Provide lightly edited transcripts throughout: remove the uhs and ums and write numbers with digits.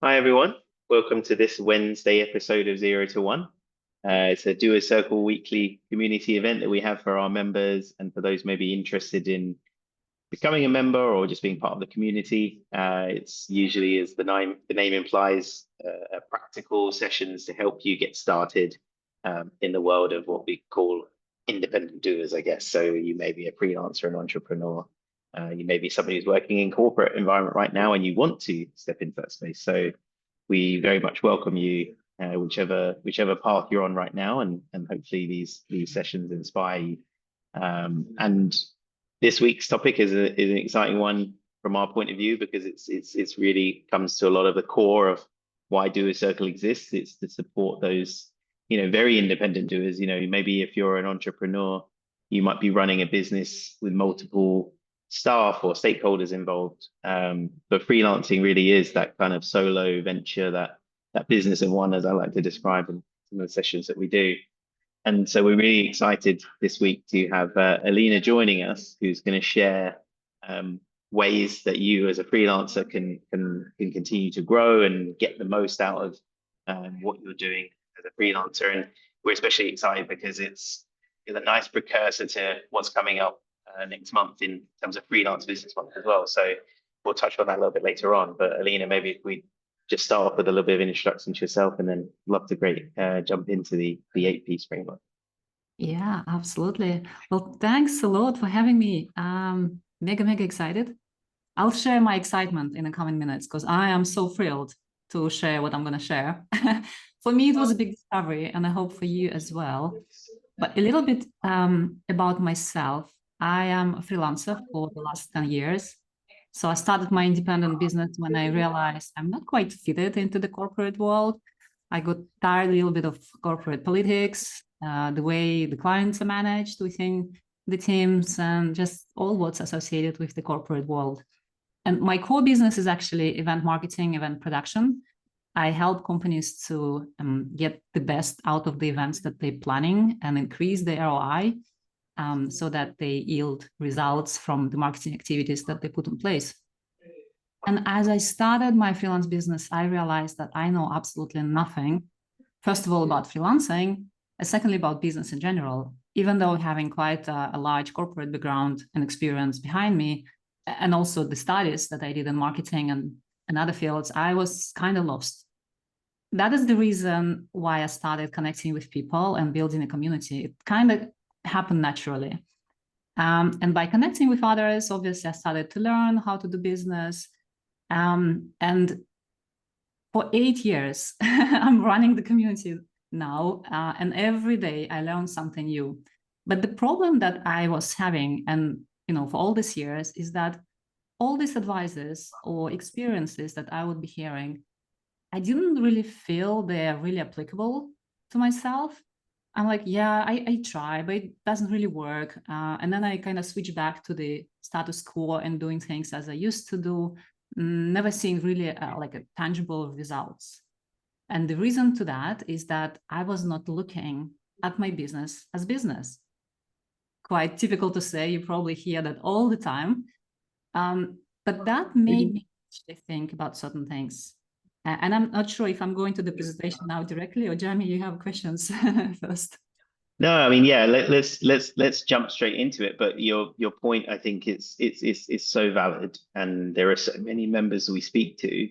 Hi everyone, welcome to this Wednesday episode of Zero to One. It's a Do a Circle weekly community event that we have for our members and for those maybe interested in becoming a member or just being part of the community. It's usually, as the name implies, practical sessions to help you get started in the world of what we call independent doers, I guess. So you may be a freelancer, an entrepreneur. You may be somebody who's working in corporate environment right now and you want to step into that space. So we very much welcome you, whichever path you're on right now, and hopefully these sessions inspire you. And this week's topic is an exciting one from our point of view because it's really comes to a lot of the core of why Do a Circle exists. It's to support those very independent doers. Maybe if you're an entrepreneur, you might be running a business with multiple staff or stakeholders involved. But freelancing really is that kind of solo venture, that business of one, as I like to describe in some of the sessions that we do. And so we're really excited this week to have Elina joining us, who's going to share ways that you as a freelancer can continue to grow and get the most out of what you're doing as a freelancer. And we're especially excited because it's a nice precursor to what's coming up next month in terms of Freelance Business Month as well. So we'll touch on that a little bit later on. But Elina, maybe if we just start off with a little bit of an introduction to yourself, and then love to jump into the 8-piece framework. Yeah, absolutely. Well, thanks a lot for having me. Mega excited. I'll share my excitement in the coming minutes because I am so thrilled to share what I'm going to share. For me, it was a big discovery, and I hope for you as well. But a little bit about myself. I am a freelancer for the last 10 years. So I started my independent business when I realized I'm not quite fitted into the corporate world. I got tired a little bit of corporate politics, the way the clients are managed within the teams, and just all what's associated with the corporate world. And my core business is actually event marketing, event production. I help companies to get the best out of the events that they're planning and increase the ROI so that they yield results from the marketing activities that they put in place. And as I started my freelance business, I realized that I know absolutely nothing, first of all, about freelancing, and secondly, about business in general, even though having quite a large corporate background and experience behind me, and also the studies that I did in marketing and other fields, I was kind of lost. That is the reason why I started connecting with people and building a community. It kind of happened naturally. And by connecting with others, obviously, I started to learn how to do business. And for 8 years, I'm running the community now, and every day I learn something new. But the problem that I was having, and for all these years, is that all these advices or experiences that I would be hearing, I didn't really feel they're really applicable to myself. I'm like, yeah, I try, but it doesn't really work. And then I kind of switch back to the status quo and doing things as I used to do, never seeing really like a tangible results. And the reason to that is that I was not looking at my business as business. Quite typical to say, you probably hear that all the time. But that made me actually think about certain things. And I'm not sure if I'm going to the presentation now directly, or Jeremy, you have questions first. No, I mean, yeah, let's jump straight into it. But your point, I think, it's so valid, and there are so many members we speak to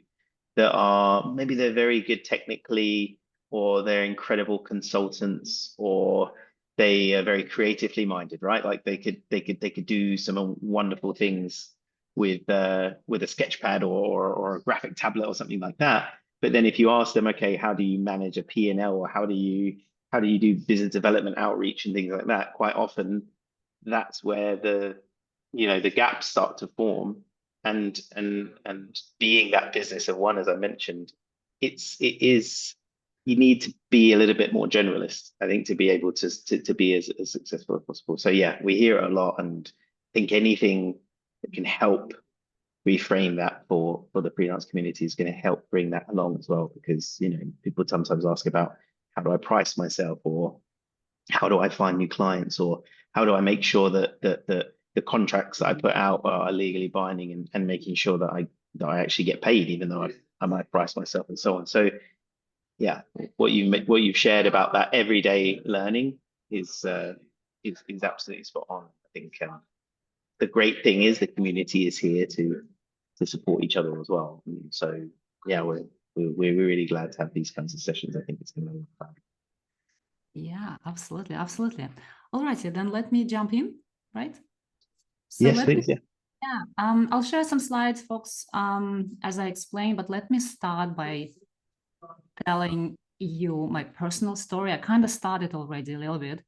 that are maybe they're very good technically, or they're incredible consultants, or they are very creatively minded, right? Like they could do some wonderful things with a sketch pad or a graphic tablet or something like that. But then if you ask them, okay, how do you manage a P&L, or how do you do business development outreach and things like that? Quite often, that's where the gaps start to form. And being that business of one, as I mentioned, it is you need to be a little bit more generalist, I think, to be able to be as successful as possible. So yeah, we hear it a lot, and I think anything that can help reframe that for the freelance community is going to help bring that along as well, because people sometimes ask about, how do I price myself, or how do I find new clients, or how do I make sure that the contracts that I put out are legally binding, and making sure that I actually get paid, even though I might price myself and so on. So yeah, what you've shared about that everyday learning is absolutely spot on. I think the great thing is the community is here to support each other as well. And so yeah, we're really glad to have these kinds of sessions. I think it's going to be fun. Yeah, absolutely, absolutely. All righty, then let me jump in, right? So Yes, please. Yeah, I'll share some slides, folks, as I explained, but let me start by telling you my personal story. I kind of started already a little bit,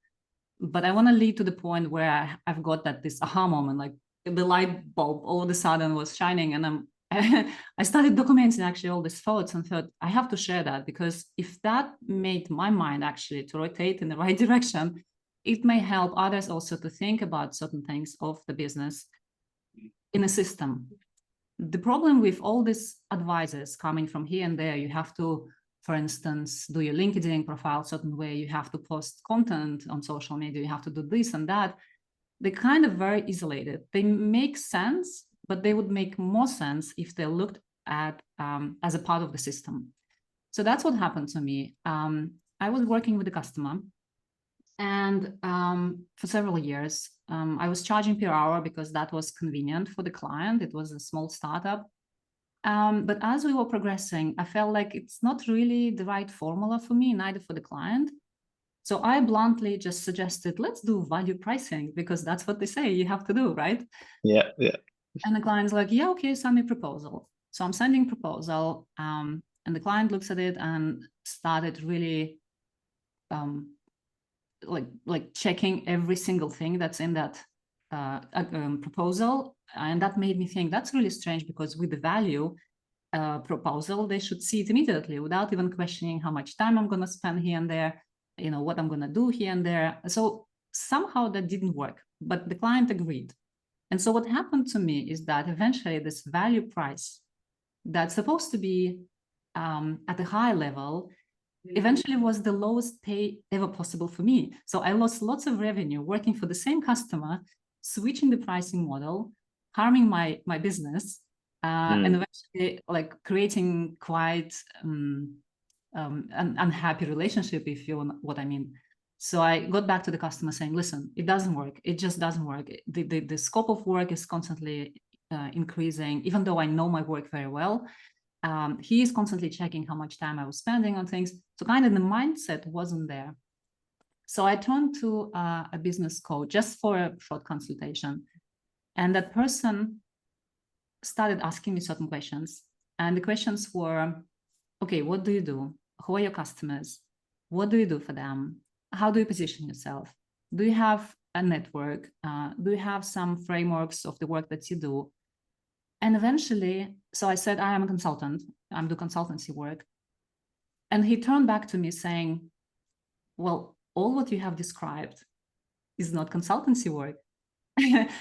but I want to lead to the point where I've got this aha moment, like the light bulb all of a sudden was shining, and I started documenting actually all these thoughts and thought I have to share that, because if that made my mind actually to rotate in the right direction, it may help others also to think about certain things of the business in a system. The problem with all these advices coming from here and there, you have to, for instance, do your LinkedIn profile a certain way, you have to post content on social media, you have to do this and that. They're kind of very isolated. They make sense, but they would make more sense if they looked at as a part of the system. So that's what happened to me. I was working with a customer, and for several years, I was charging per hour because that was convenient for the client. It was a small startup. But as we were progressing, I felt like it's not really the right formula for me, neither for the client. So I bluntly just suggested, let's do value pricing, because that's what they say you have to do, right? Yeah, yeah. And the client's like, yeah, okay, send me a proposal. So I'm sending proposal, and the client looks at it and started really like checking every single thing that's in that proposal. And that made me think that's really strange, because with the value proposal, they should see it immediately without even questioning how much time I'm going to spend here and there, what I'm going to do here and there. So somehow that didn't work, but the client agreed. And so what happened to me is that eventually this value price that's supposed to be at a high level eventually was the lowest pay ever possible for me. So I lost lots of revenue working for the same customer, switching the pricing model, harming my business, and eventually like creating quite an unhappy relationship, if you know what I mean. So I got back to the customer saying, listen, it doesn't work. It just doesn't work. The scope of work is constantly increasing, even though I know my work very well. He is constantly checking how much time I was spending on things. So kind of the mindset wasn't there. So I turned to a business coach just for a short consultation. And that person started asking me certain questions. And the questions were, okay, what do you do? Who are your customers? What do you do for them? How do you position yourself? Do you have a network? Do you have some frameworks of the work that you do? And eventually, so I said, I am a consultant. I'm doing consultancy work. And he turned back to me saying, well, all what you have described is not consultancy work.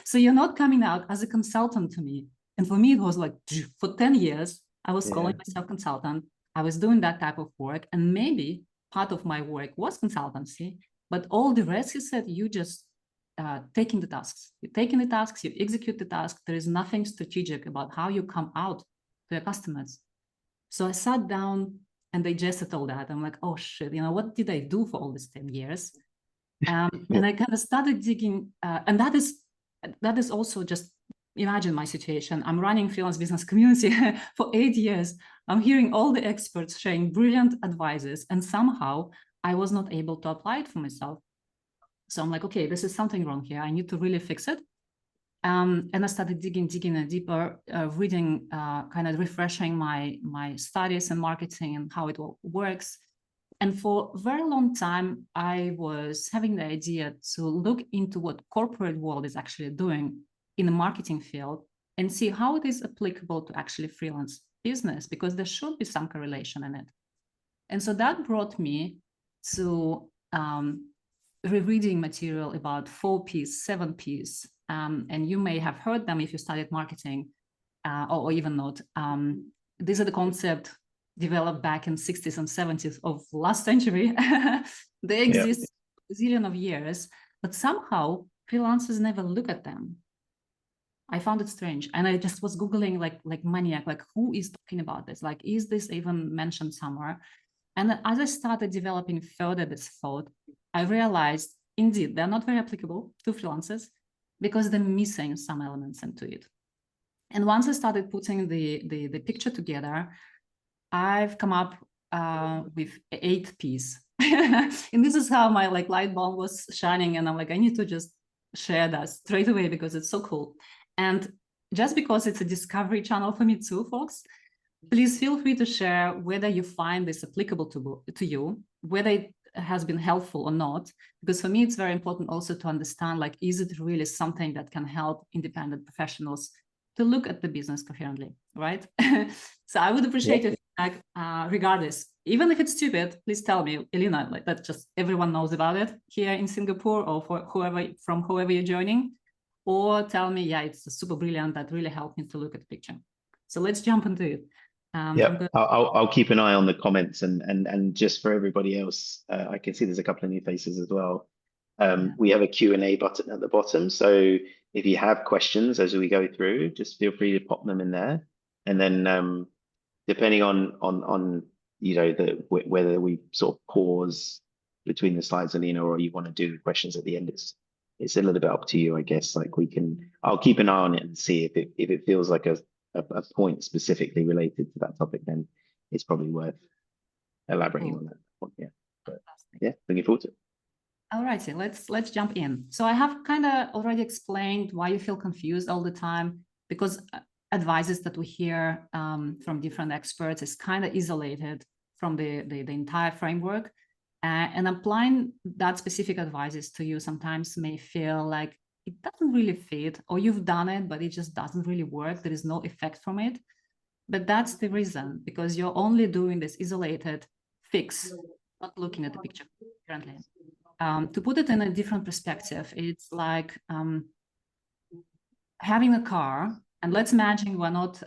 So you're not coming out as a consultant to me. And for me, it was like, for 10 years, I was calling myself consultant. I was doing that type of work. And maybe part of my work was consultancy, but all the rest, he said, you just taking the tasks. You're taking the tasks, you execute the task. There is nothing strategic about how you come out to your customers. So I sat down and digested all that. I'm like, oh shit, what did I do for all these 10 years? And I kind of started digging, and that is also just, imagine my situation. I'm running Freelance Business Community for 8 years. I'm hearing all the experts sharing brilliant advices, and somehow I was not able to apply it for myself. So I'm like, okay, this is something wrong here. I need to really fix it. And I started digging deeper, reading, kind of refreshing my studies in marketing and how it all works. And for a very long time, I was having the idea to look into what corporate world is actually doing in the marketing field and see how it is applicable to actually freelance business, because there should be some correlation in it. And so that brought me to rereading material about 4Ps, 7Ps, and you may have heard them if you studied marketing, or even not. These are the concepts developed back in 60s and 70s of last century. They exist a zillion of years, but somehow freelancers never look at them. I found it strange. And I just was Googling like maniac, like who is talking about this? Like, is this even mentioned somewhere? And as I started developing further this thought, I realized, indeed, they're not very applicable to freelancers because they're missing some elements into it. And once I started putting the picture together, I've come up with 8 P's. And this is how my light bulb was shining. And I'm like, I need to just share that straight away because it's so cool. And just because it's a discovery channel for me too, folks, please feel free to share whether you find this applicable to you, whether it has been helpful or not. Because for me, it's very important also to understand, like, is it really something that can help independent professionals to look at the business coherently, right? So I would appreciate your feedback regardless. Even if it's stupid, please tell me, Elina, like that just everyone knows about it here in Singapore, or for whoever you're joining, or tell me, yeah, it's super brilliant, that really helped me to look at the picture. So let's jump into it. Yeah, I'll keep an eye on the comments, and just for everybody else, I can see there's a couple of new faces as well. We have a Q&A button at the bottom, so if you have questions as we go through, just feel free to pop them in there, and then depending on whether we sort of pause between the slides, Elina, or you want to do the questions at the end, it's a little bit up to you, I guess. Like I'll keep an eye on it and see if it feels like a point specifically related to that topic, then it's probably worth elaborating on that point. Yeah, but yeah, looking forward to it. All righty, let's jump in. So I have kind of already explained why you feel confused all the time, because advices that we hear from different experts is kind of isolated from the entire framework, and applying that specific advices to you sometimes may feel like it doesn't really fit, or you've done it, but it just doesn't really work. There is no effect from it. But that's the reason, because you're only doing this isolated fix, not looking at the picture currently. To put it in a different perspective, it's like having a car, and let's imagine we're not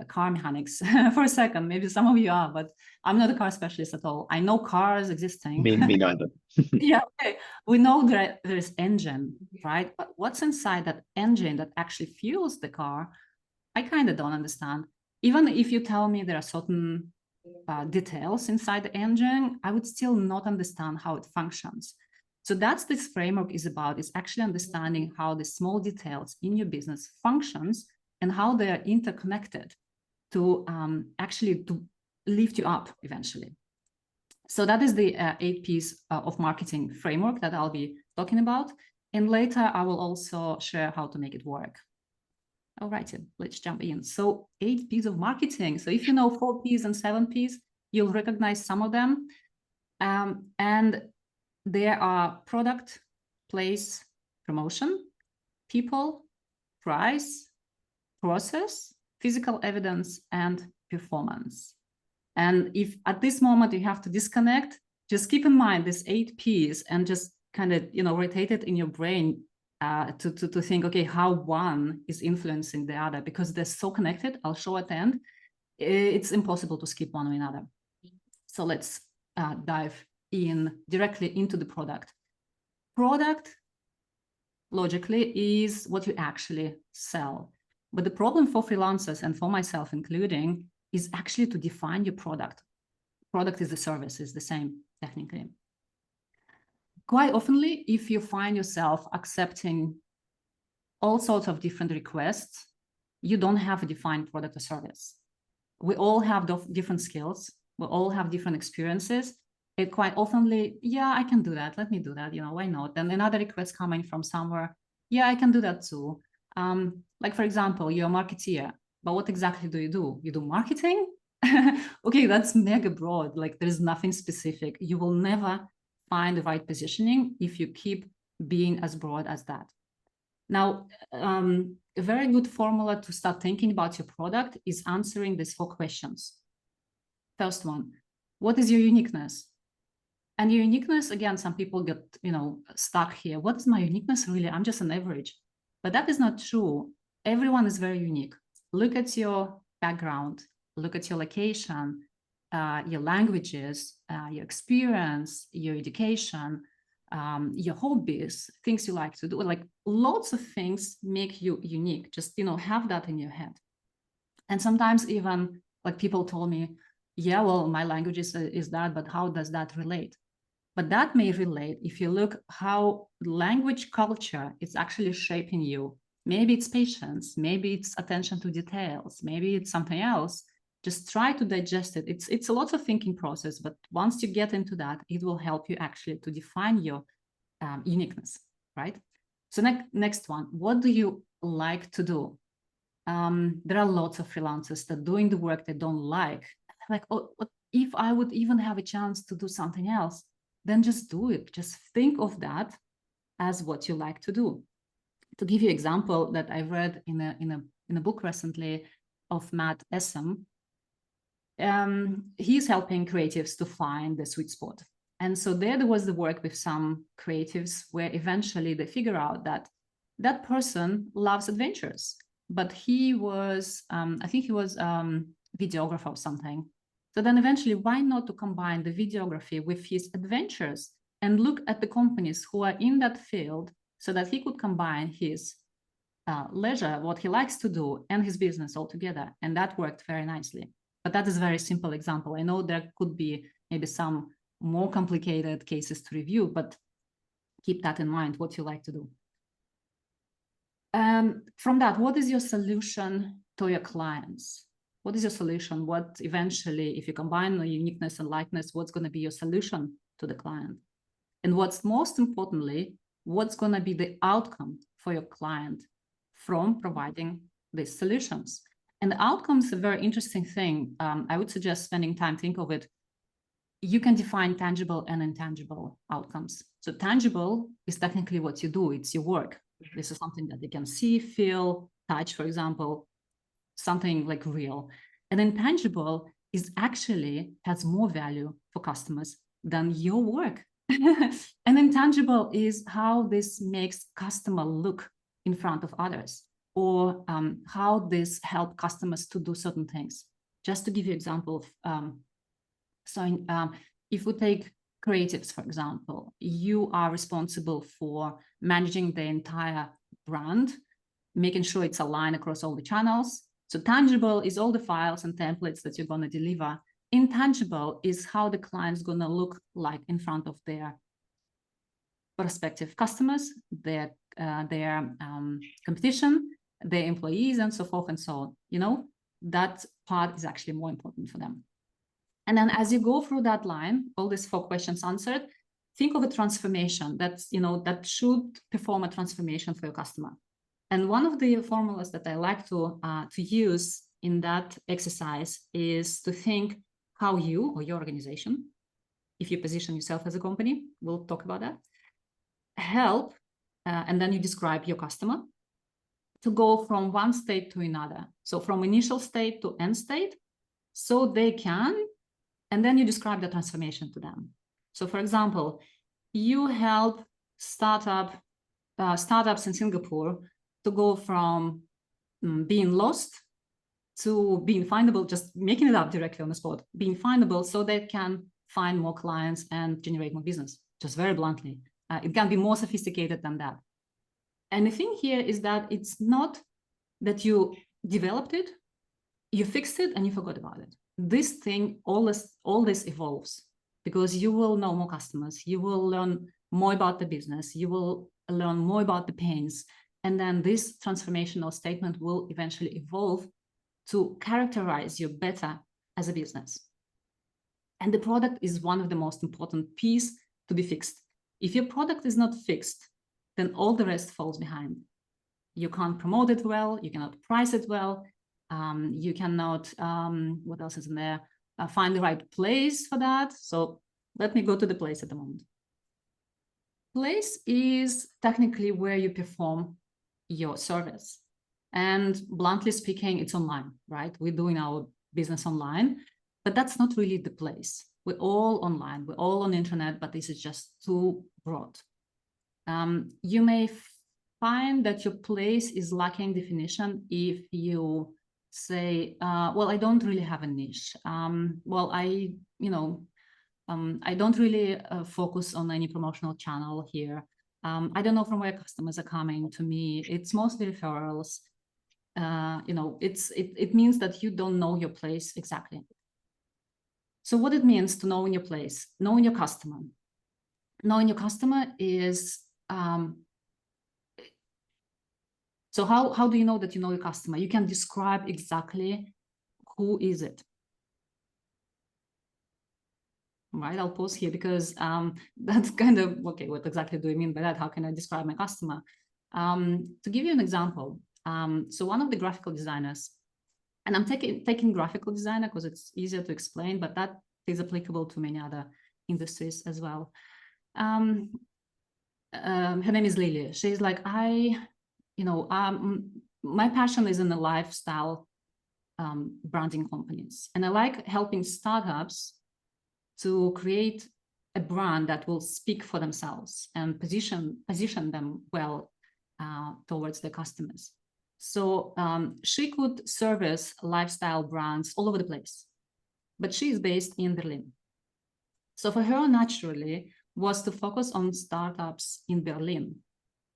car mechanics for a second. Maybe some of you are, but I'm not a car specialist at all. I know cars existing. Me neither. Yeah, okay. We know there's engine, right? But what's inside that engine that actually fuels the car, I kind of don't understand. Even if you tell me there are certain details inside the engine, I would still not understand how it functions. So that's this framework is about, is actually understanding how the small details in your business functions and how they are interconnected to actually to lift you up eventually. So that is the 8 P's of marketing framework that I'll be talking about. And later I will also share how to make it work. All right, let's jump in. So 8 P's of marketing. So if you know 4 P's and 7 P's, you'll recognize some of them. And there are product, place, promotion, people, price, process, physical evidence, and performance. And if at this moment you have to disconnect, just keep in mind this 8 P's and just kind of, rotate it in your brain to think, okay, how one is influencing the other, because they're so connected. I'll show at the end. It's impossible to skip one or another. So let's dive in directly into the product. Product, logically, is what you actually sell. But the problem for freelancers, and for myself including, is actually to define your product. Product is the service, is the same technically. Quite oftenly, if you find yourself accepting all sorts of different requests, you don't have a defined product or service. We all have different skills. We all have different experiences. It quite oftenly, yeah, I can do that. Let me do that. Why not? And another request coming from somewhere, yeah, I can do that too. Like, for example, you're a marketeer, but what exactly do? You do marketing? Okay, that's mega broad. Like, there is nothing specific. You will never find the right positioning if you keep being as broad as that. Now, a very good formula to start thinking about your product is answering these 4 questions. First one, what is your uniqueness? And your uniqueness, again, some people get, stuck here. What is my uniqueness really? I'm just an average. But that is not true. Everyone is very unique. Look at your background, look at your location, your languages, your experience, your education, your hobbies, things you like to do, like lots of things make you unique. Just, have that in your head. And sometimes even like people told me, yeah, well, my language is that, but how does that relate? But that may relate if you look how language culture is actually shaping you. Maybe it's patience, maybe it's attention to details, maybe it's something else. Just try to digest it. It's a lot of thinking process, but once you get into that, it will help you actually to define your uniqueness, right? So next one, what do you like to do? There are lots of freelancers that doing the work they don't like. Like, oh, what if I would even have a chance to do something else? Then just do it. Just think of that as what you like to do. To give you an example that I read in a book recently of Matt Essam, he's helping creatives to find the sweet spot. And so there was the work with some creatives where eventually they figure out that that person loves adventures, but he was, I think he was videographer or something. So then eventually, why not to combine the videography with his adventures and look at the companies who are in that field so that he could combine his leisure, what he likes to do, and his business all together. And that worked very nicely. But that is a very simple example. I know there could be maybe some more complicated cases to review, but keep that in mind, what you like to do. From that, what is your solution to your clients? What is your solution? What eventually, if you combine the uniqueness and likeness, what's going to be your solution to the client? And what's most importantly, what's going to be the outcome for your client from providing these solutions? And the outcome is a very interesting thing. I would suggest spending time think of it. You can define tangible and intangible outcomes. So tangible is technically what you do. It's your work. This is something that you can see, feel, touch, for example, something like real. And intangible is actually has more value for customers than your work. And intangible is how this makes customer look in front of others, or how this help customers to do certain things. Just to give you an example, if we take creatives, for example, you are responsible for managing the entire brand, making sure it's aligned across all the channels. So tangible is all the files and templates that you're going to deliver. Intangible is how the client's going to look like in front of their prospective customers, their competition, their employees, and so forth and so on. That part is actually more important for them. And then as you go through that line, all these 4 questions answered, think of a transformation that's, that should perform a transformation for your customer. And one of the formulas that I like to use in that exercise is to think how you or your organization, if you position yourself as a company, we'll talk about that, help, and then you describe your customer to go from one state to another. So from initial state to end state, so they can, and then you describe the transformation to them. So for example, you help startups in Singapore to go from being lost to being findable, just making it up directly on the spot, being findable so they can find more clients and generate more business, just very bluntly. It can be more sophisticated than that. And the thing here is that it's not that you developed it, you fixed it, and you forgot about it. This thing, all this evolves because you will know more customers, you will learn more about the business, you will learn more about the pains, and then this transformational statement will eventually evolve to characterize you better as a business. And the product is one of the most important pieces to be fixed. If your product is not fixed, then all the rest falls behind. You can't promote it well, you cannot price it well, you cannot, what else is in there? Find the right place for that. So let me go to the place at the moment. Place is technically where you perform your service. And bluntly speaking, it's online, right? We're doing our business online, but that's not really the place. We're all online, we're all on the internet, but this is just too broad. You may find that your place is lacking definition if you say, well, I don't really have a niche. Well, I don't really focus on any promotional channel here. I don't know from where customers are coming to me. It's mostly referrals. It means that you don't know your place exactly. So what it means to know in your place, knowing your customer. Knowing your customer is, so how do you know that you know your customer? You can describe exactly who is it. Right, I'll pause here because that's kind of, okay, what exactly do I mean by that? How can I describe my customer? To give you an example, so one of the graphical designers, and I'm taking graphical designer because it's easier to explain, but that is applicable to many other industries as well. Her name is Lily. She's like, my passion is in the lifestyle branding companies. And I like helping startups to create a brand that will speak for themselves and position them well towards their customers. So she could service lifestyle brands all over the place, but she is based in Berlin. So for her, naturally, was to focus on startups in Berlin.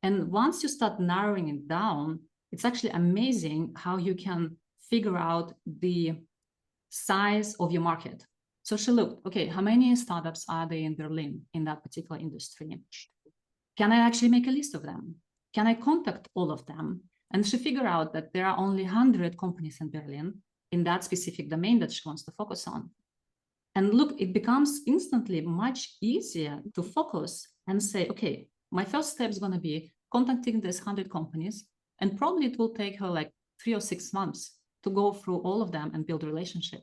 And once you start narrowing it down, it's actually amazing how you can figure out the size of your market. So she looked, okay, how many startups are there in Berlin in that particular industry? Can I actually make a list of them? Can I contact all of them? And she figured out that there are only 100 companies in Berlin in that specific domain that she wants to focus on. And look, it becomes instantly much easier to focus and say, okay, my first step is going to be contacting these 100 companies, and probably it will take her like 3 or 6 months to go through all of them and build a relationship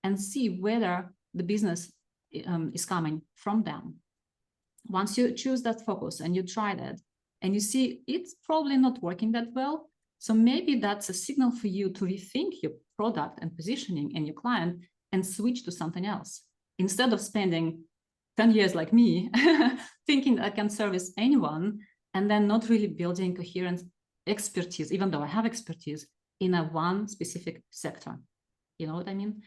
and see whether the business is coming from them. Once you choose that focus and you try that and you see it's probably not working that well, so maybe that's a signal for you to rethink your product and positioning and your client and switch to something else. Instead of spending 10 years like me, thinking I can service anyone and then not really building coherent expertise, even though I have expertise in a one specific sector. You know what I mean?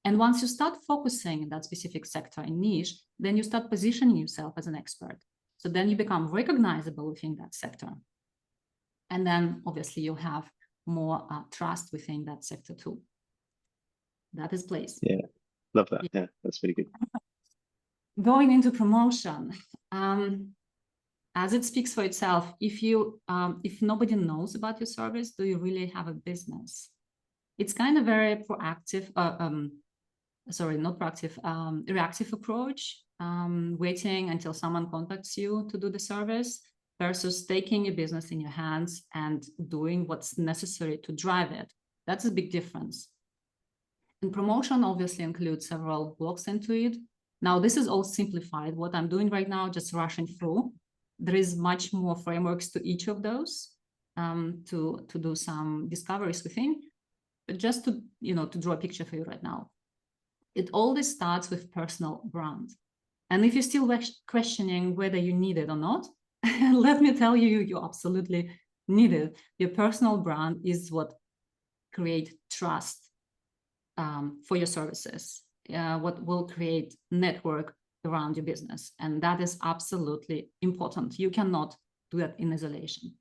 And once you start focusing in that specific sector and niche, then you start positioning yourself as an expert. So then you become recognizable within that sector. And then obviously you have more trust within that sector too. That is place. Yeah, love that. Yeah, that's really good. Going into promotion, as it speaks for itself, if nobody knows about your service, do you really have a business? It's kind of very proactive, reactive approach, waiting until someone contacts you to do the service versus taking your business in your hands and doing what's necessary to drive it. That's a big difference. And promotion obviously includes several blocks into it. Now, this is all simplified. What I'm doing right now, just rushing through. There is much more frameworks to each of those to do some discoveries within. But just to draw a picture for you right now, it always starts with personal brand. And if you're still questioning whether you need it or not, let me tell you, you absolutely need it. Your personal brand is what creates trust for your services, what will create network around your business. And that is absolutely important. You cannot do that in isolation.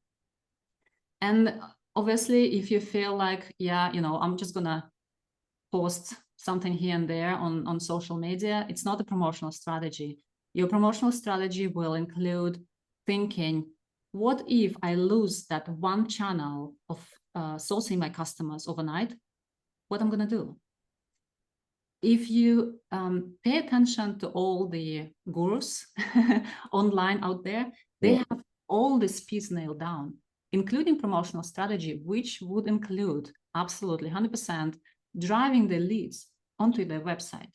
And obviously, if you feel like, I'm just gonna post something here and there on social media, it's not a promotional strategy. Your promotional strategy will include thinking, what if I lose that one channel of sourcing my customers overnight? What I'm gonna do? If you pay attention to all the gurus online out there, they have all this piece nailed down, including promotional strategy, which would include absolutely 100% driving the leads onto their website.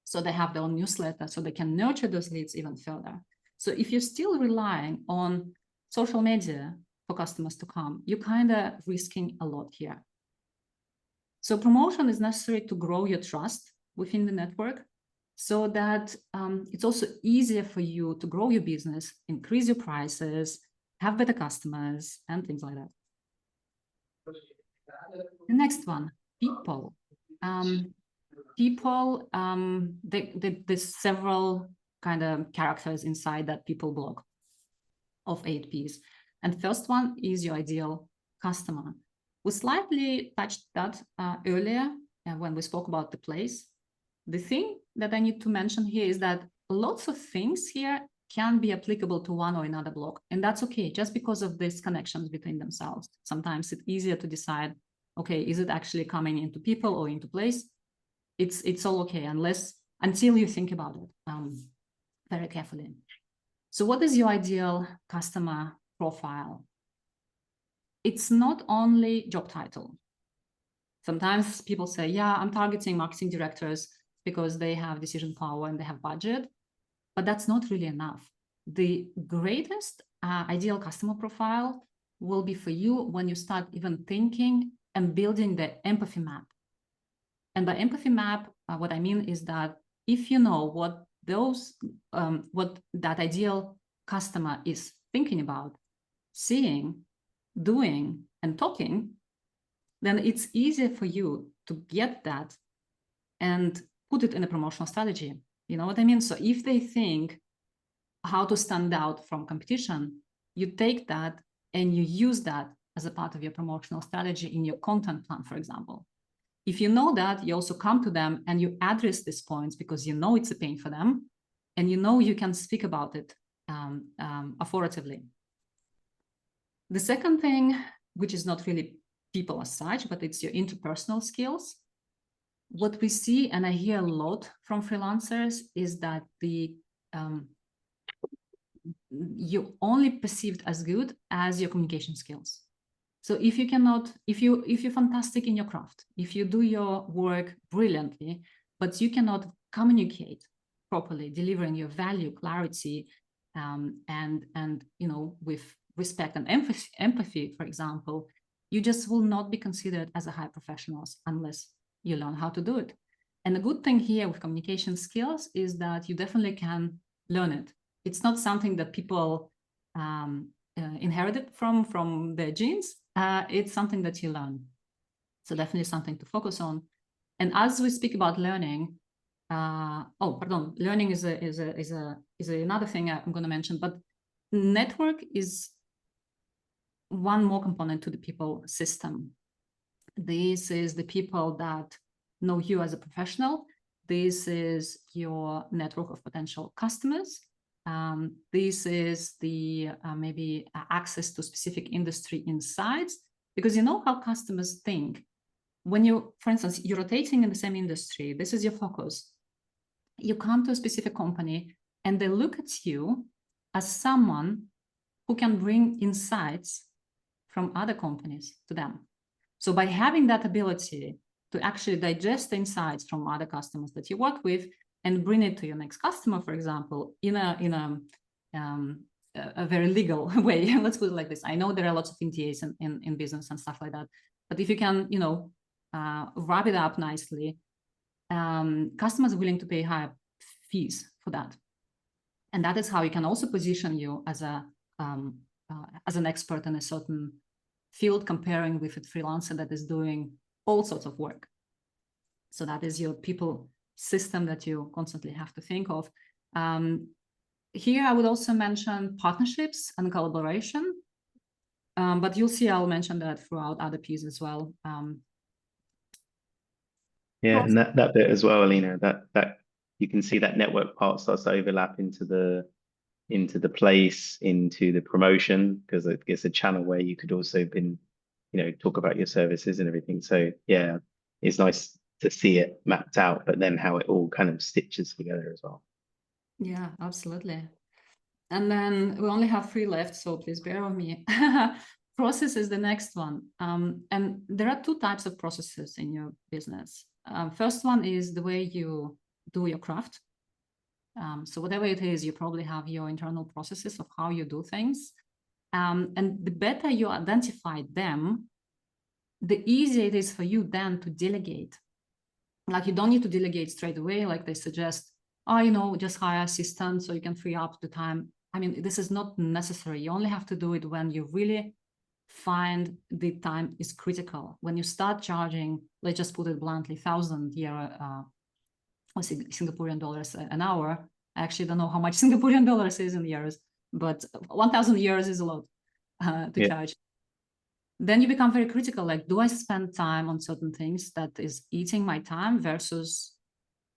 So they have their own newsletter, so they can nurture those leads even further. So if you're still relying on social media for customers to come, you're kind of risking a lot here. So promotion is necessary to grow your trust within the network so that it's also easier for you to grow your business, increase your prices, have better customers, and things like that. The next one, people. people, there's several kind of characters inside that people block of 8 Ps. And first one is your ideal customer. We slightly touched that earlier when we spoke about the place. The thing that I need to mention here is that lots of things here can be applicable to one or another block. And that's okay, just because of these connections between themselves. Sometimes it's easier to decide, okay, is it actually coming into people or into place? It's all okay, until you think about it very carefully. So what is your ideal customer profile? It's not only job title. Sometimes people say, yeah, I'm targeting marketing directors because they have decision power and they have budget, but that's not really enough. The greatest ideal customer profile will be for you when you start even thinking and building the empathy map. And by empathy map, what I mean is that if you know what that ideal customer is thinking about, seeing, doing, and talking, then it's easier for you to get that and put it in a promotional strategy. You know what I mean? So if they think how to stand out from competition, you take that and you use that as a part of your promotional strategy in your content plan, for example. If you know that, you also come to them and you address these points because you know it's a pain for them and you know you can speak about it authoritatively. The second thing, which is not really people as such, but it's your interpersonal skills. What we see, and I hear a lot from freelancers, is that you're only perceived as good as your communication skills. So if you're fantastic in your craft, if you do your work brilliantly, but you cannot communicate properly, delivering your value, clarity, and with respect and empathy, for example, you just will not be considered as a high professionals unless you learn how to do it. And the good thing here with communication skills is that you definitely can learn it. It's not something that people inherited from their genes. It's something that you learn. So definitely something to focus on. And as we speak about learning, learning is another thing I'm going to mention. But network is one more component to the people system. This is the people that know you as a professional. This is your network of potential customers. This is the maybe access to specific industry insights, because you know how customers think. When you, for instance, you're rotating in the same industry, this is your focus. You come to a specific company and they look at you as someone who can bring insights from other companies to them. So by having that ability to actually digest the insights from other customers that you work with and bring it to your next customer, for example, in a very legal way, let's put it like this. I know there are lots of NDAs in business and stuff like that, but if you can, wrap it up nicely, customers are willing to pay higher fees for that. And that is how you can also position you as an expert in a certain field, comparing with a freelancer that is doing all sorts of work. So that is your people system that you constantly have to think of. Here, I would also mention partnerships and collaboration, but you'll see I'll mention that throughout other pieces as well. And that bit as well, Elina, that you can see that network part starts to overlap into the place, into the promotion, because it's a channel where you could also talk about your services and everything. So yeah, it's nice to see it mapped out, but then how it all kind of stitches together as well. Yeah, absolutely. And then we only have 3 left, so please bear with me. Process is the next one. And there are 2 types of processes in your business. First one is the way you do your craft. So whatever it is, you probably have your internal processes of how you do things. And the better you identify them, the easier it is for you then to delegate. Like, you don't need to delegate straight away, like they suggest, just hire assistants so you can free up the time. I mean, this is not necessary. You only have to do it when you really find the time is critical. When you start charging, let's just put it bluntly, 1,000 euro or Singaporean dollars an hour. I actually don't know how much Singaporean dollars is in euros, but 1,000 euros is a lot to charge. Then you become very critical. Like, do I spend time on certain things that is eating my time versus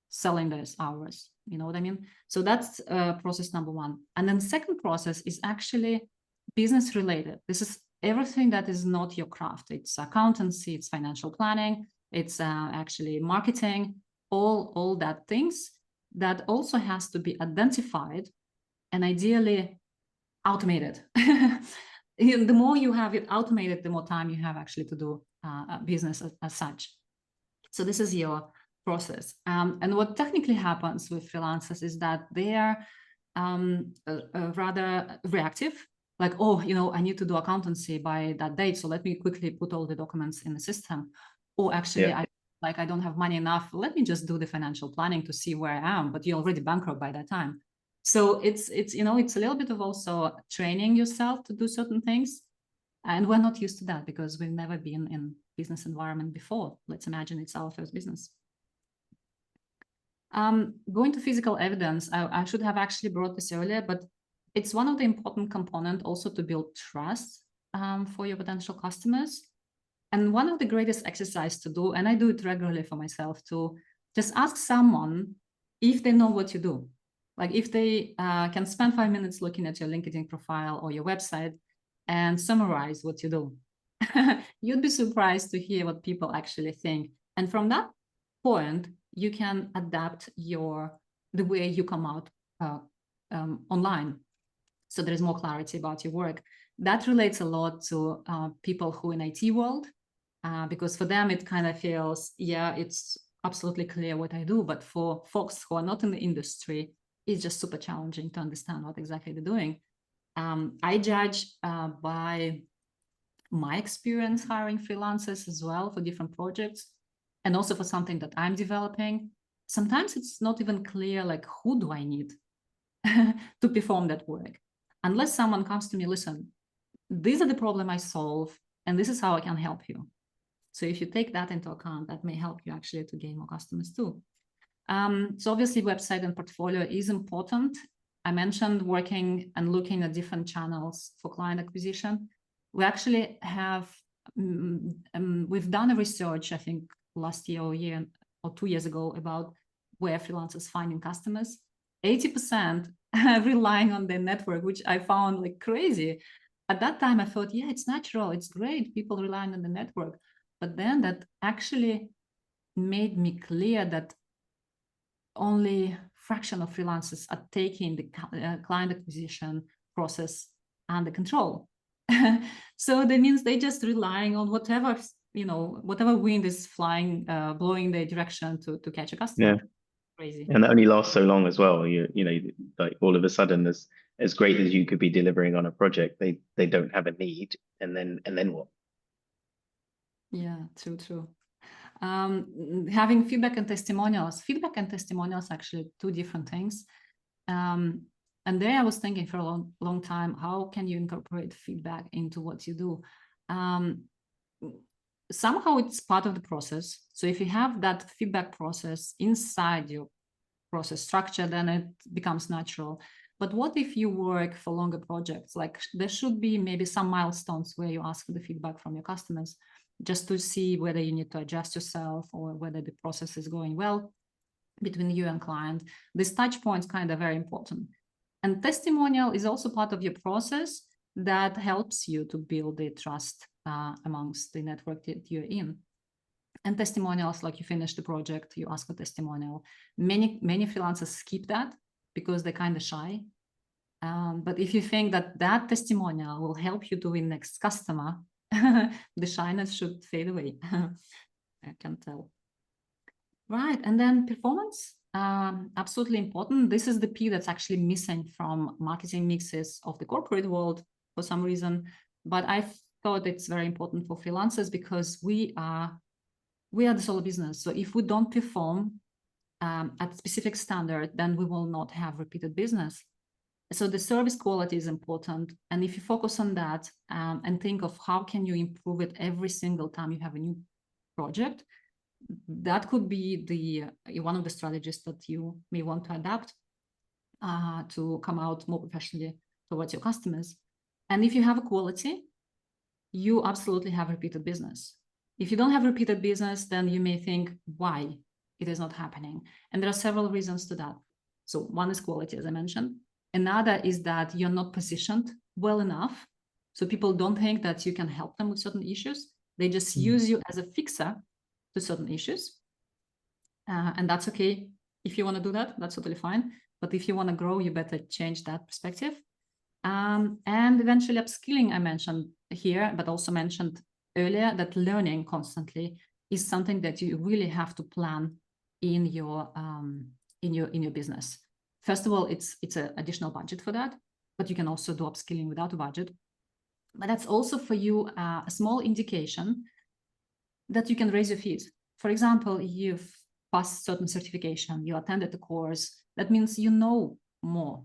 selling those hours? You know what I mean? So that's process number one. And then second process is actually business related. This is everything that is not your craft. It's accountancy, it's financial planning, it's actually marketing, all that things that also has to be identified and ideally automated. The more you have it automated, the more time you have actually to do a business as such. So this is your process. And what technically happens with freelancers is that they are rather reactive. Like, oh, you know, I need to do accountancy by that date, so let me quickly put all the documents in the system. Or actually, I don't have money enough. Let me just do the financial planning to see where I am. But you're already bankrupt by that time. So it's you know, it's a little bit of also training yourself to do certain things. And we're not used to that because we've never been in business environment before. Let's imagine it's our first business. Going to physical evidence, I should have actually brought this earlier, but it's one of the important components also to build trust for your potential customers. And one of the greatest exercises to do, and I do it regularly for myself, to just ask someone if they know what you do. Like if they can spend 5 minutes looking at your LinkedIn profile or your website and summarize what you do. You'd be surprised to hear what people actually think. And from that point, you can adapt the way you come out online. So there is more clarity about your work. That relates a lot to people who in IT world, because for them, it kind of feels, yeah, it's absolutely clear what I do. But for folks who are not in the industry, it's just super challenging to understand what exactly they're doing. I judge by my experience hiring freelancers as well for different projects, and also for something that I'm developing. Sometimes it's not even clear, like, who do I need to perform that work? Unless someone comes to me, listen, these are the problem I solve, and this is how I can help you. So if you take that into account, that may help you actually to gain more customers too. So obviously website and portfolio is important. I mentioned working and looking at different channels for client acquisition. We actually have, we've done a research, I think last year or 2 years ago, about where freelancers finding customers. 80% relying on their network, which I found like crazy. At that time, I thought, yeah, it's natural, it's great, people relying on the network. But then that actually made me clear that only fraction of freelancers are taking the client acquisition process under control. So that means they just relying on whatever, you know, whatever wind is flying, blowing their direction to catch a customer. Yeah. Crazy. And that only lasts so long as well. You know, like all of a sudden, as great as you could be delivering on a project, they don't have a need, and then what? Yeah, true. Having feedback and testimonials. Feedback and testimonials actually two different things. And there I was thinking for a long time, how can you incorporate feedback into what you do? Somehow it's part of the process. So if you have that feedback process inside your process structure, then it becomes natural. But what if you work for longer projects? Like there should be maybe some milestones where you ask for the feedback from your customers, just to see whether you need to adjust yourself or whether the process is going well between you and client. This touch point is kind of very important. And testimonial is also part of your process that helps you to build the trust amongst the network that you're in. And testimonials, like you finish the project, you ask for testimonial. Many freelancers skip that because they're kind of shy. But if you think that testimonial will help you to win next customer, the shyness should fade away. I can tell. Right, and then performance, absolutely important. This is the P that's actually missing from marketing mixes of the corporate world for some reason. But I thought it's very important for freelancers because we are the solo business. So if we don't perform at a specific standard, then we will not have repeated business. So the service quality is important. And if you focus on that and think of how can you improve it every single time you have a new project, that could be the one of the strategies that you may want to adapt to come out more professionally towards your customers. And if you have a quality, you absolutely have repeated business. If you don't have repeated business, then you may think why it is not happening. And there are several reasons to that. So one is quality, as I mentioned. Another is that you're not positioned well enough. So people don't think that you can help them with certain issues. They just use you as a fixer to certain issues. And that's okay. If you want to do that, that's totally fine. But if you want to grow, you better change that perspective. And eventually upskilling, I mentioned here, but also mentioned earlier that learning constantly is something that you really have to plan in your business. First of all, it's an additional budget for that, but you can also do upskilling without a budget. But that's also for you a small indication that you can raise your fees. For example, you've passed certain certification, you attended the course. That means you know more.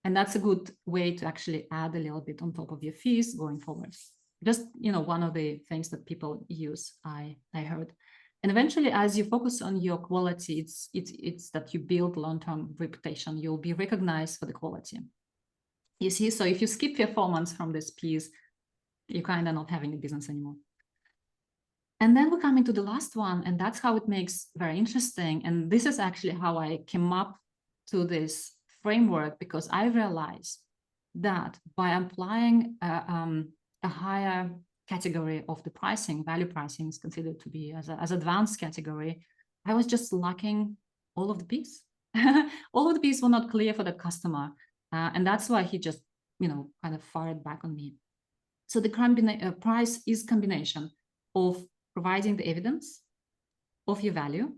And that's a good way to actually add a little bit on top of your fees going forward. Just, one of the things that people use, I heard. And eventually, as you focus on your quality, it's that you build long-term reputation. You'll be recognized for the quality. You see, so if you skip your 4 months from this piece, you're kind of not having a business anymore. And then we come into the last one, and that's how it makes very interesting. And this is actually how I came up to this framework, because I realized that by applying a higher category of the pricing, value pricing is considered to be as advanced category, I was just lacking all of the piece. All of the piece were not clear for the customer. And that's why he just, kind of fired back on me. So the price is combination of providing the evidence of your value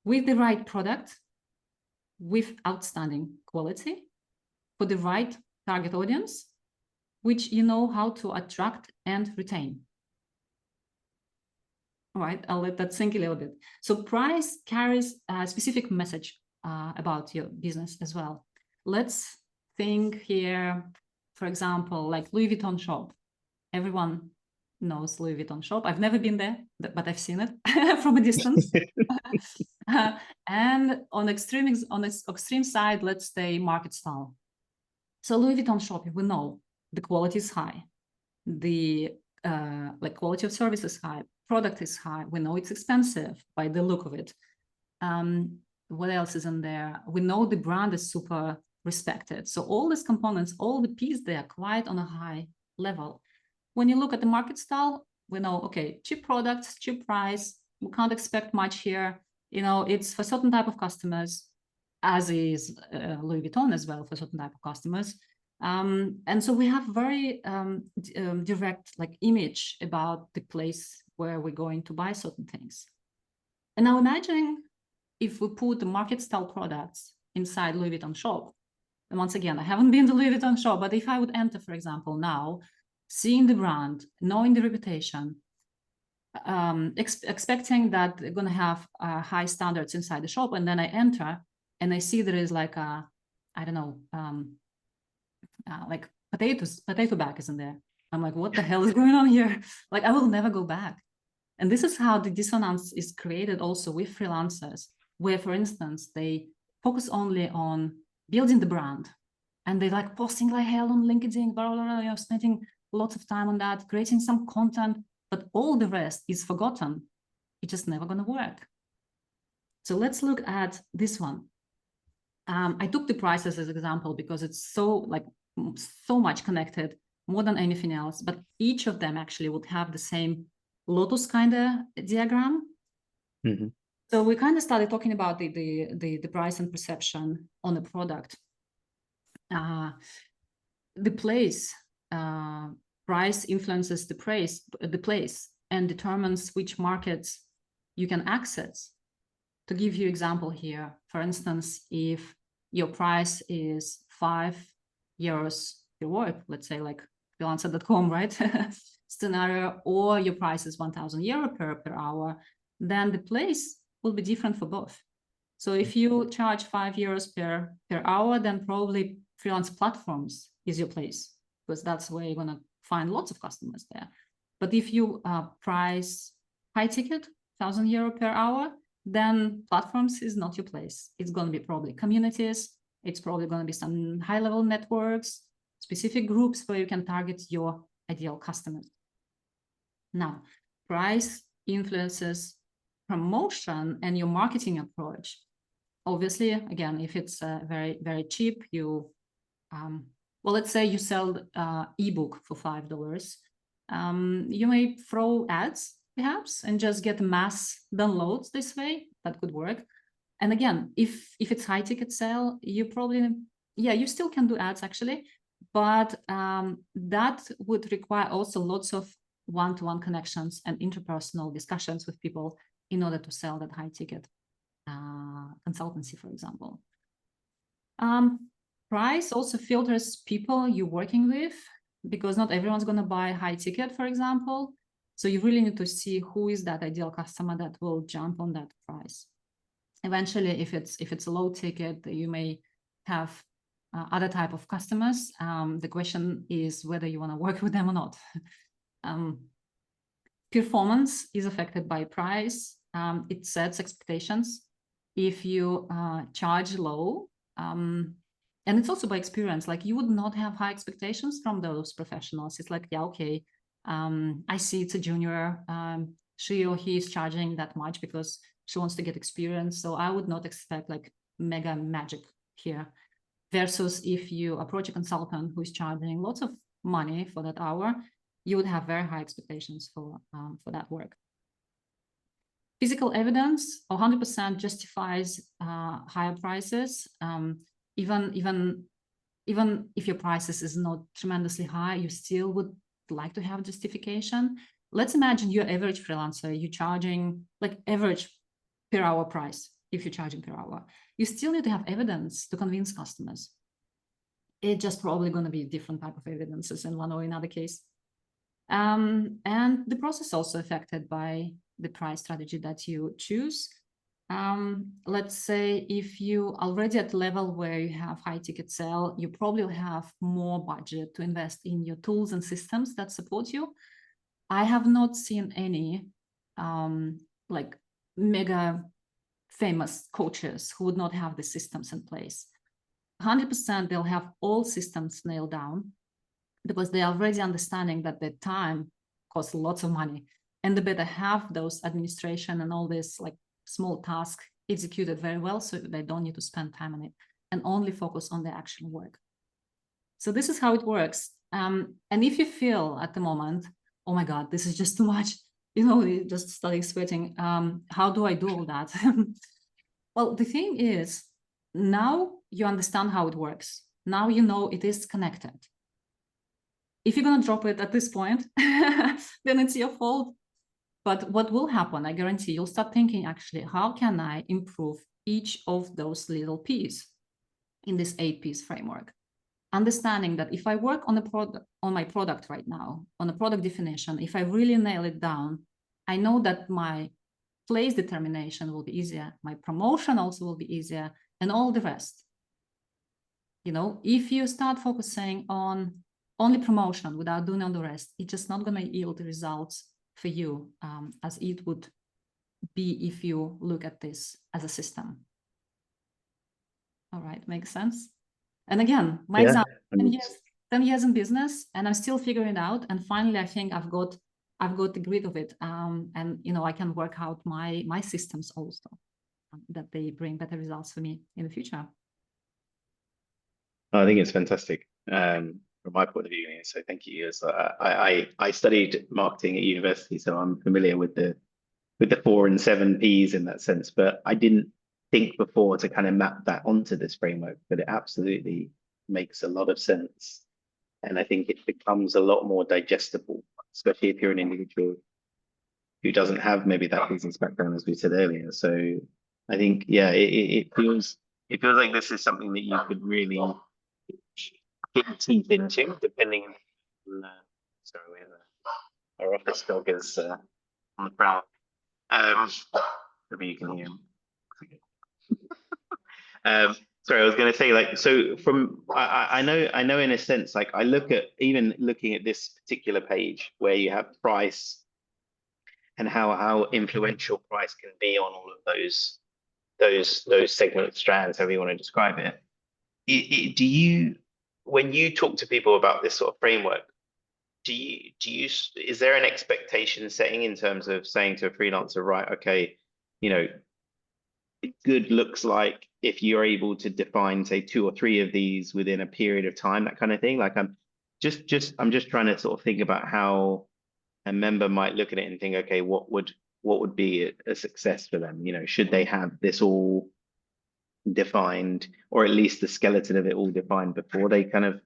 with the right product, with outstanding quality for the right target audience, which you know how to attract and retain. All right, I'll let that sink a little bit. So price carries a specific message about your business as well. Let's think here, for example, like Louis Vuitton shop. Everyone knows Louis Vuitton shop. I've never been there, but I've seen it from a distance. And on the extreme side, let's say market style. So Louis Vuitton shop, we know the quality is high, the quality of service is high, product is high. We know it's expensive by the look of it. What else is in there? We know the brand is super respected. So all these components, all the pieces, they are quite on a high level. When you look at the market style, we know, okay, cheap products, cheap price, we can't expect much here. It's for certain type of customers, as is Louis Vuitton as well for certain type of customers. And so we have very direct image about the place where we're going to buy certain things. And now imagine if we put the market style products inside Louis Vuitton shop. And once again, I haven't been to Louis Vuitton shop, but if I would enter, for example, now, seeing the brand, knowing the reputation, expecting that they're going to have high standards inside the shop, and then I enter and I see there is potato bag is in there. I'm like, what the hell is going on here? I will never go back. And this is how the dissonance is created also with freelancers, where, for instance, they focus only on building the brand, and they posting like hell on LinkedIn, blah, blah, blah, spending lots of time on that, creating some content, but all the rest is forgotten. It's just never going to work. So let's look at this one. I took the prices as an example because it's so much connected, more than anything else, but each of them actually would have the same lotus kind of diagram. Mm-hmm. So we kind of started talking about the price and perception on the product. The place, price influences the place and determines which markets you can access. To give you example here, for instance, if your price is €5 per word, let's say freelancer.com, right? Scenario, or your price is €1,000 per hour, then the place will be different for both. So if you charge €5 per hour, then probably freelance platforms is your place, because that's where you're gonna find lots of customers there. But if you price high ticket, €1,000 per hour, then platforms is not your place. It's gonna be probably communities. It's probably gonna be some high-level networks, specific groups where you can target your ideal customers. Now, price influences promotion and your marketing approach. Obviously, again, if it's very, very cheap, you, well, let's say you sell ebook for $5. You may throw ads perhaps and just get mass downloads this way. That could work. And again, if it's high ticket sale, you probably, yeah, you still can do ads actually, but that would require also lots of one-to-one connections and interpersonal discussions with people in order to sell that high ticket consultancy, for example. Price also filters people you're working with, because not everyone's going to buy high ticket, for example. So you really need to see who is that ideal customer that will jump on that price. Eventually, if it's a low ticket, you may have other type of customers. The question is whether you want to work with them or not. Performance is affected by price. It sets expectations. If you charge low, and it's also by experience, like you would not have high expectations from those professionals. It's like, yeah, okay, I see it's a junior. She or he is charging that much because she wants to get experience. So I would not expect like mega magic here. Versus if you approach a consultant who is charging lots of money for that hour, you would have very high expectations for that work. Physical evidence 100% justifies higher prices. Even if your prices is not tremendously high, you still would like to have justification. Let's imagine you're average freelancer, you're charging like average per hour price. If you're charging per hour, you still need to have evidence to convince customers. It's just probably going to be different type of evidences in one or another case. And the process also affected by the price strategy that you choose. Let's say if you already at the level where you have high ticket sale, you probably have more budget to invest in your tools and systems that support you. I have not seen any like mega famous coaches who would not have the systems in place. 100% they'll have all systems nailed down, because they are already understanding that their time costs lots of money, and they better have those administration and all this like small tasks executed very well, so they don't need to spend time on it and only focus on the actual work. So this is how it works. And if you feel at the moment, oh my God, this is just too much, you know, just starting sweating, how do I do all that? Well, the thing is, now you understand how it works. Now you know it is connected. If you're going to drop it at this point, then it's your fault. But what will happen, I guarantee you'll start thinking, actually, how can I improve each of those little pieces in this 8-piece framework? Understanding that if I work on my product right now, on a product definition, if I really nail it down, I know that my place determination will be easier, my promotion also will be easier, and all the rest. You know, if you start focusing on only promotion without doing all the rest, it's just not going to yield the results for you as it would be if you look at this as a system. All right, makes sense. And again, my example, 10 years in business, and I'm still figuring it out. And finally, I think I've got the grid of it. And you know, I can work out my systems also, that they bring better results for me in the future. I think it's fantastic from my point of view. So thank you. I studied marketing at university, so I'm familiar with the 4 and 7 Ps in that sense, but I didn't think before to kind of map that onto this framework, but it absolutely makes a lot of sense. And I think it becomes a lot more digestible, especially if you're an individual who doesn't have maybe that business background, as we said earlier. So I think, yeah, it feels like this is something that you could really get your teeth into, depending on, sorry, our office dog is on the prowl. Maybe you can hear him. Sorry, I was going to say, like, so from I know in a sense, like I look at, even looking at this particular page where you have price and how influential price can be on all of those segment strands, however you want to describe it. Do you, when you talk to people about this sort of framework, is there an expectation setting in terms of saying to a freelancer, right, okay, you know, good looks like if you're able to define, say, 2 or 3 of these within a period of time, that kind of thing? Like I'm just trying to sort of think about how a member might look at it and think, okay, what would be a success for them? You know, should they have this all defined, or at least the skeleton of it all defined before they kind of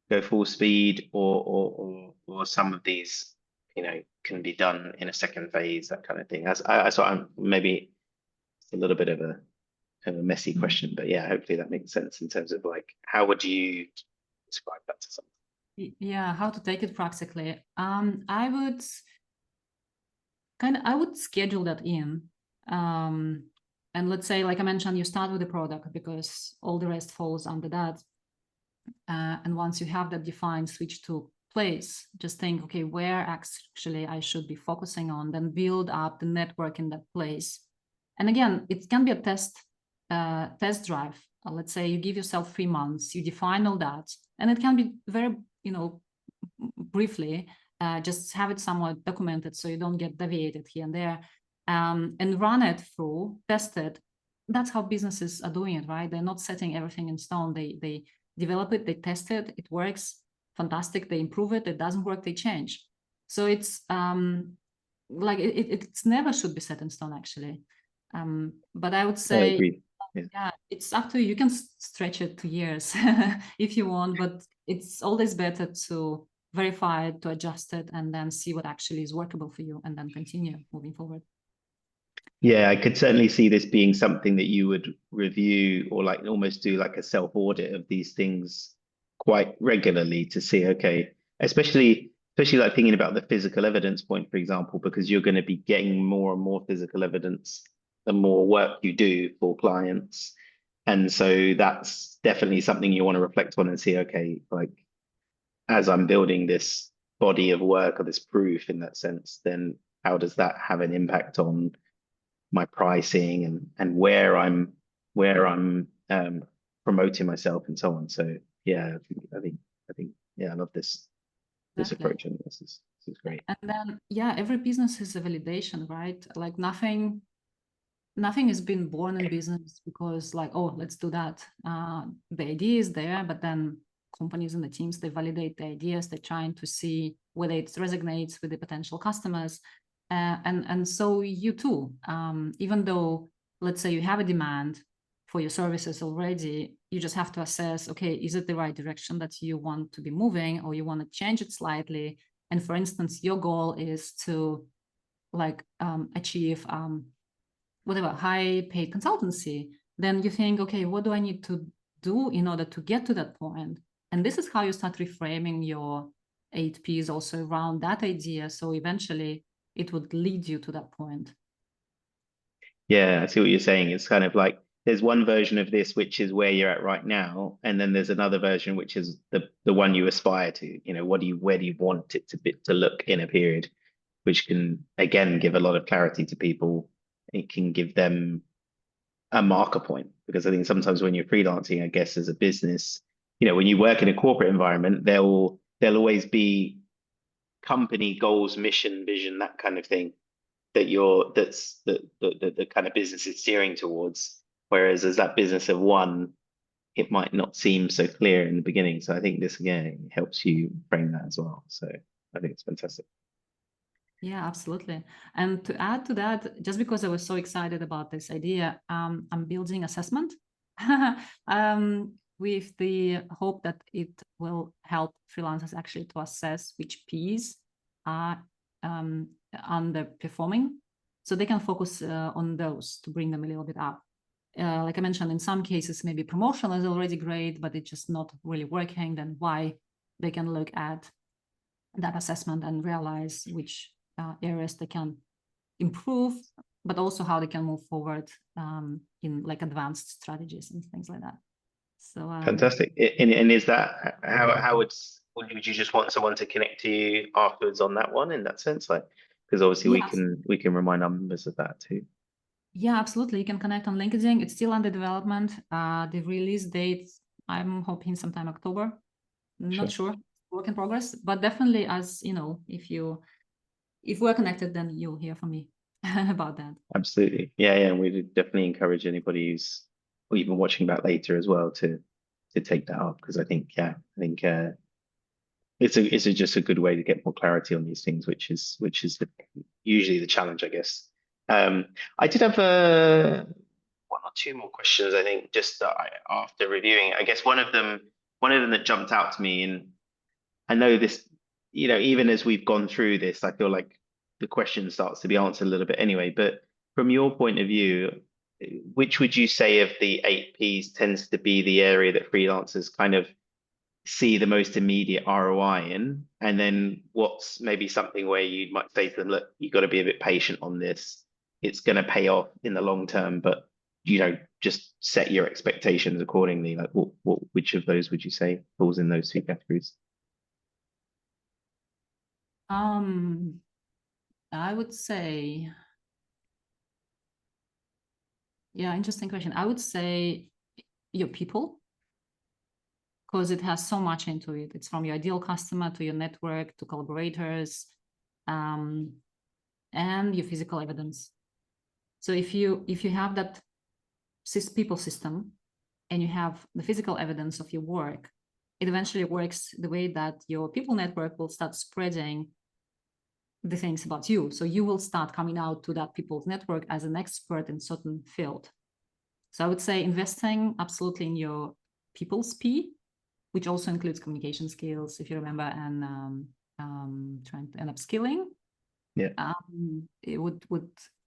go full speed, or some of these, you know, can be done in a second phase, that kind of thing. I sort of, maybe it's a little bit of a messy question, but yeah, hopefully that makes sense in terms of like, how would you describe that to someone? Yeah, how to take it practically. I would schedule that in. And let's say, like I mentioned, you start with the product because all the rest falls under that. And once you have that defined, switch to place, just think, okay, where actually I should be focusing on, then build up the network in that place. And again, it can be a test drive. Let's say you give yourself 3 months, you define all that, and it can be very, briefly, just have it somewhat documented so you don't get deviated here and there, and run it through, test it. That's how businesses are doing it, right? They're not setting everything in stone. They develop it, they test it, it works, fantastic, they improve it, it doesn't work, they change. So it's like it's never should be set in stone, actually. But I would say, I agree. yeah, it's up to you. You can stretch it to years if you want, but it's always better to verify it, to adjust it, and then see what actually is workable for you, and then continue moving forward. Yeah, I could certainly see this being something that you would review, or like almost do like a self-audit of these things quite regularly to see, okay, especially like thinking about the physical evidence point, for example, because you're going to be getting more and more physical evidence the more work you do for clients. And so that's definitely something you want to reflect on and see, okay, like as I'm building this body of work or this proof in that sense, then how does that have an impact on my pricing and where I'm promoting myself and so on. So yeah, I think yeah, I love this Exactly. approach, and this is great. And then, yeah, every business is a validation, right? Like nothing has been born in business because, like, oh, let's do that. The idea is there, but then companies and the teams, they validate the ideas. They're trying to see whether it resonates with the potential customers. And so you too, even though, let's say you have a demand for your services already, you just have to assess, okay, is it the right direction that you want to be moving, or you want to change it slightly? And for instance, your goal is to like achieve whatever high paid consultancy. Then you think, okay, what do I need to do in order to get to that point? And this is how you start reframing your 8 Ps also around that idea. So eventually it would lead you to that point. Yeah, I see what you're saying. It's kind of like there's one version of this which is where you're at right now, and then there's another version which is the one you aspire to. You know, where do you want it to look in a period, which can again give a lot of clarity to people. It can give them a marker point, because I think sometimes when you're freelancing, I guess as a business, you know, when you work in a corporate environment, there'll always be company goals, mission, vision, that kind of thing that's the kind of business is steering towards. Whereas as that business of one, it might not seem so clear in the beginning. So I think this again helps you frame that as well. So I think it's fantastic. Yeah, absolutely. And to add to that, just because I was so excited about this idea, I'm building assessment with the hope that it will help freelancers actually to assess which Ps are underperforming, so they can focus on those to bring them a little bit up. Like I mentioned, in some cases, maybe promotion is already great, but it's just not really working. Then why they can look at that assessment and realize which areas they can improve but also how they can move forward in like advanced strategies and things like that. So Fantastic. And is that how would you just want someone to connect to you afterwards on that one in that sense? Like, because obviously we can remind our members of that too. Yeah, absolutely. You can connect on LinkedIn. It's still under development. The release date, I'm hoping sometime October. Not sure. Work in progress, but definitely, as you know, if we're connected, then you'll hear from me about that. Absolutely. Yeah, and we definitely encourage anybody who's even watching that later as well to take that up, because I think it's just a good way to get more clarity on these things, which is usually the challenge, I guess. I did have one or two more questions, I think, just after reviewing it. I guess one of them that jumped out to me, and I know this, even as we've gone through this, I feel like the question starts to be answered a little bit anyway. But from your point of view, which would you say of the 8Ps tends to be the area that freelancers kind of see the most immediate ROI in? And then what's maybe something where you might say to them, look, you've got to be a bit patient on this. It's going to pay off in the long term, but just set your expectations accordingly. Like which of those would you say falls in those two categories? I would say, yeah, interesting question. I would say your people, because it has so much into it. It's from your ideal customer to your network to collaborators, and your physical evidence. So if you have that people system and you have the physical evidence of your work, it eventually works the way that your people network will start spreading the things about you. So you will start coming out to that people's network as an expert in certain field. So I would say investing absolutely in your people's P, which also includes communication skills, if you remember, and trying to end up skilling. Yeah. It would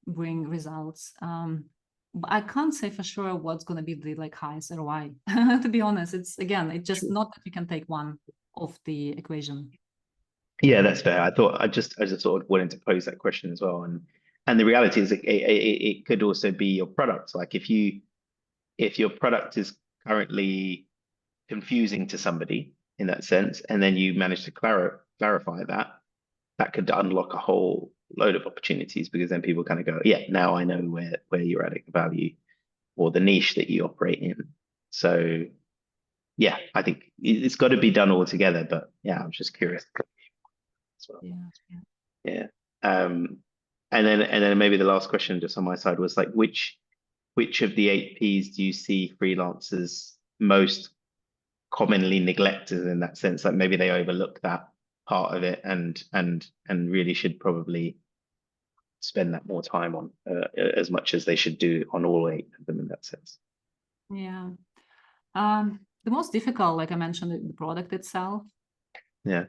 bring results. But I can't say for sure what's going to be the highest ROI. To be honest, it's just not that you can take one off the equation. Yeah, that's fair. I just sort of wanted to pose that question as well, and the reality is it could also be your product. Like if your product is currently confusing to somebody in that sense, and then you manage to clarify that could unlock a whole load of opportunities, because then people kind of go, yeah, now I know where you're adding value or the niche that you operate in. So yeah, I think it's got to be done all together. But yeah, I'm just curious as well. Yeah. And then maybe the last question just on my side was like, which of the 8Ps do you see freelancers most commonly neglected in that sense? Like maybe they overlook that part of it and really should probably spend that more time on as much as they should do on all 8 of them in that sense. Yeah. The most difficult, like I mentioned, the product itself. Yeah.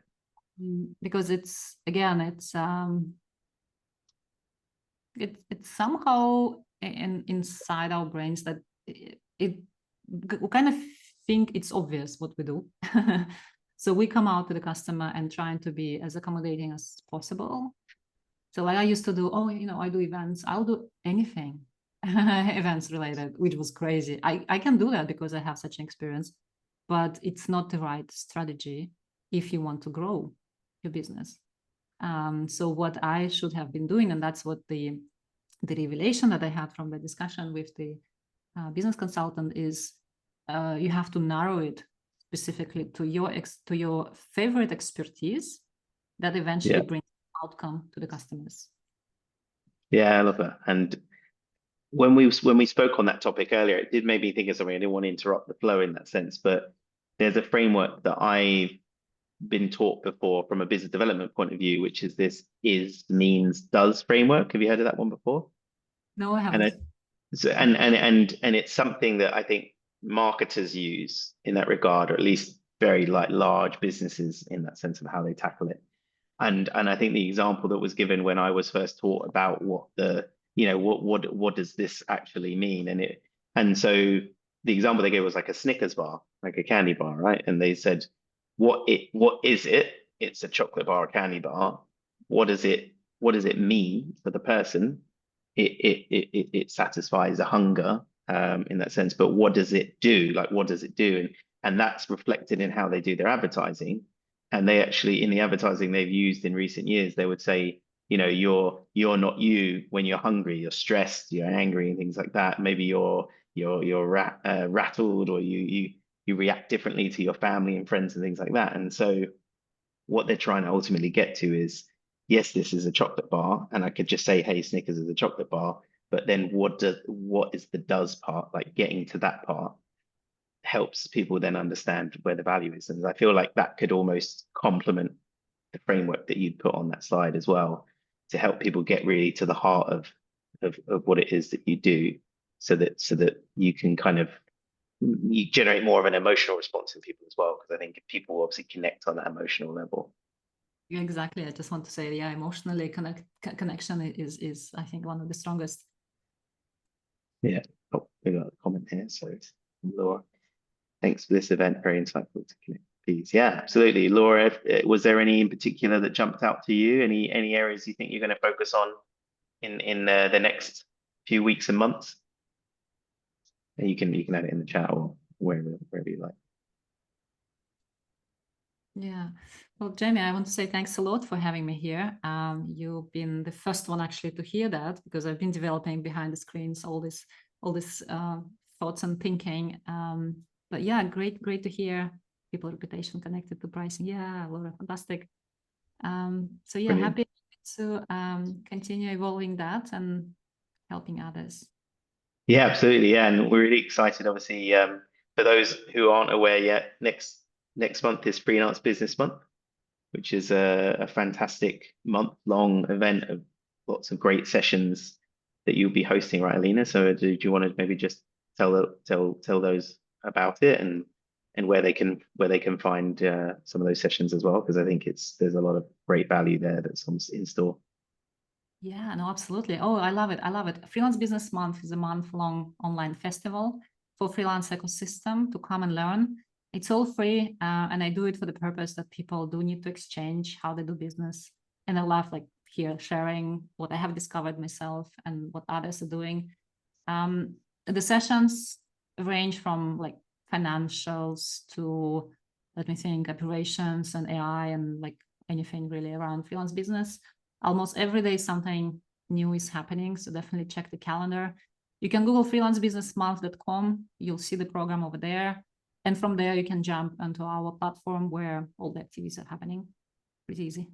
Because it's somehow inside our brains that we kind of think it's obvious what we do. So we come out to the customer and trying to be as accommodating as possible. So like I used to do, I do events, I'll do anything events related, which was crazy. I can do that because I have such an experience, but it's not the right strategy if you want to grow your business. So what I should have been doing, and that's what the revelation that I had from the discussion with the business consultant is, you have to narrow it specifically to your favorite expertise that eventually brings outcome to the customers. Yeah, I love that. And when we spoke on that topic earlier, it did make me think of something. I didn't want to interrupt the flow in that sense, but there's a framework that I've been taught before from a business development point of view, which is this is, means, does framework. Have you heard of that one before? No, I haven't. And it's something that I think marketers use in that regard, or at least very large businesses in that sense of how they tackle it. And I think the example that was given when I was first taught about what does this actually mean, and so the example they gave was like a Snickers bar, like a candy bar, right? And they said, what is it? It's a chocolate bar, a candy bar. What does it mean for the person? it satisfies a hunger in that sense. But what does it do? Like, what does it do? And that's reflected in how they do their advertising. And they actually, in the advertising they've used in recent years, they would say, you know, you're not you when you're hungry, you're stressed, you're angry, and things like that. Maybe you're rattled, or you react differently to your family and friends and things like that. And so what they're trying to ultimately get to is, yes, this is a chocolate bar, and I could just say, hey, Snickers is a chocolate bar, but then what is the does part? Like, getting to that part helps people then understand where the value is. And I feel like that could almost complement the framework that you'd put on that slide as well, to help people get really to the heart of what it is that you do, so that you can kind of, you generate more of an emotional response in people as well, because I think people obviously connect on that emotional level. Exactly. I just want to say, yeah, emotionally connection is I think one of the strongest. Yeah. Oh, we got a comment here. So, Laura, thanks for this event. Very insightful to connect. Please. Yeah, absolutely. Laura, was there any in particular that jumped out to you? Any areas you think you're going to focus on in the next few weeks and months? And you can add it in the chat or wherever you like. Yeah. Well, Jamie, I want to say thanks a lot for having me here. You've been the first one actually to hear that, because I've been developing behind the screens all this thoughts and thinking. But yeah, great to hear people reputation connected to pricing. Yeah, Laura, fantastic. So yeah, Brilliant. happy to continue evolving that and helping others. Yeah, absolutely. Yeah, and we're really excited. Obviously, for those who aren't aware yet, next month is Freelance Business Month, which is a fantastic month-long event of lots of great sessions that you'll be hosting, right, Elina? So do you want to maybe just tell those about it, and where they can find some of those sessions as well? Because I think there's a lot of great value there that's in store. Yeah, no, absolutely. Oh, I love it. I love it. Freelance Business Month is a month-long online festival for freelance ecosystem to come and learn. It's all free, and I do it for the purpose that people do need to exchange how they do business. And I love like here sharing what I have discovered myself and what others are doing. The sessions range from like financials to, let me think, operations and AI and like anything really around freelance business. Almost every day something new is happening, so definitely check the calendar. You can Google freelancebusinessmonth.com. You'll see the program over there. And from there, you can jump onto our platform where all the activities are happening. Pretty easy.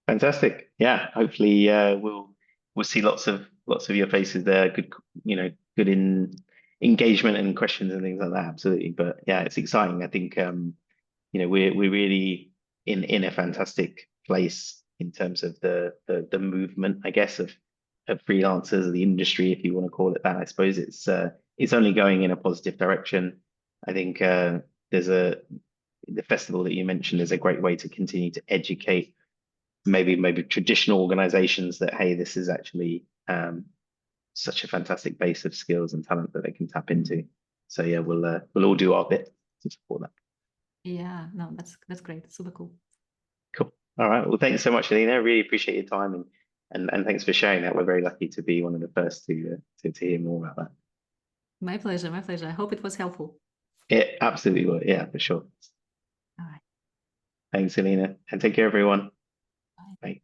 Fantastic. Yeah, hopefully we'll see lots of your faces there. Good, good in engagement and questions and things like that. Absolutely. But yeah, it's exciting. I think we're really in a fantastic place in terms of the movement, I guess, of freelancers, the industry, if you want to call it that. I suppose it's only going in a positive direction. I think the festival that you mentioned is a great way to continue to educate maybe traditional organizations that, hey, this is actually such a fantastic base of skills and talent that they can tap into. So yeah, we'll all do our bit to support that. Yeah, no, that's great. Super cool. Cool. All right. Well, thanks so much, Elina. I really appreciate your time, and thanks for sharing that. We're very lucky to be one of the first to hear more about that. My pleasure. My pleasure. I hope it was helpful. It absolutely will. Yeah, for sure. All right. Thanks, Elina, and take care, everyone. Bye. Bye.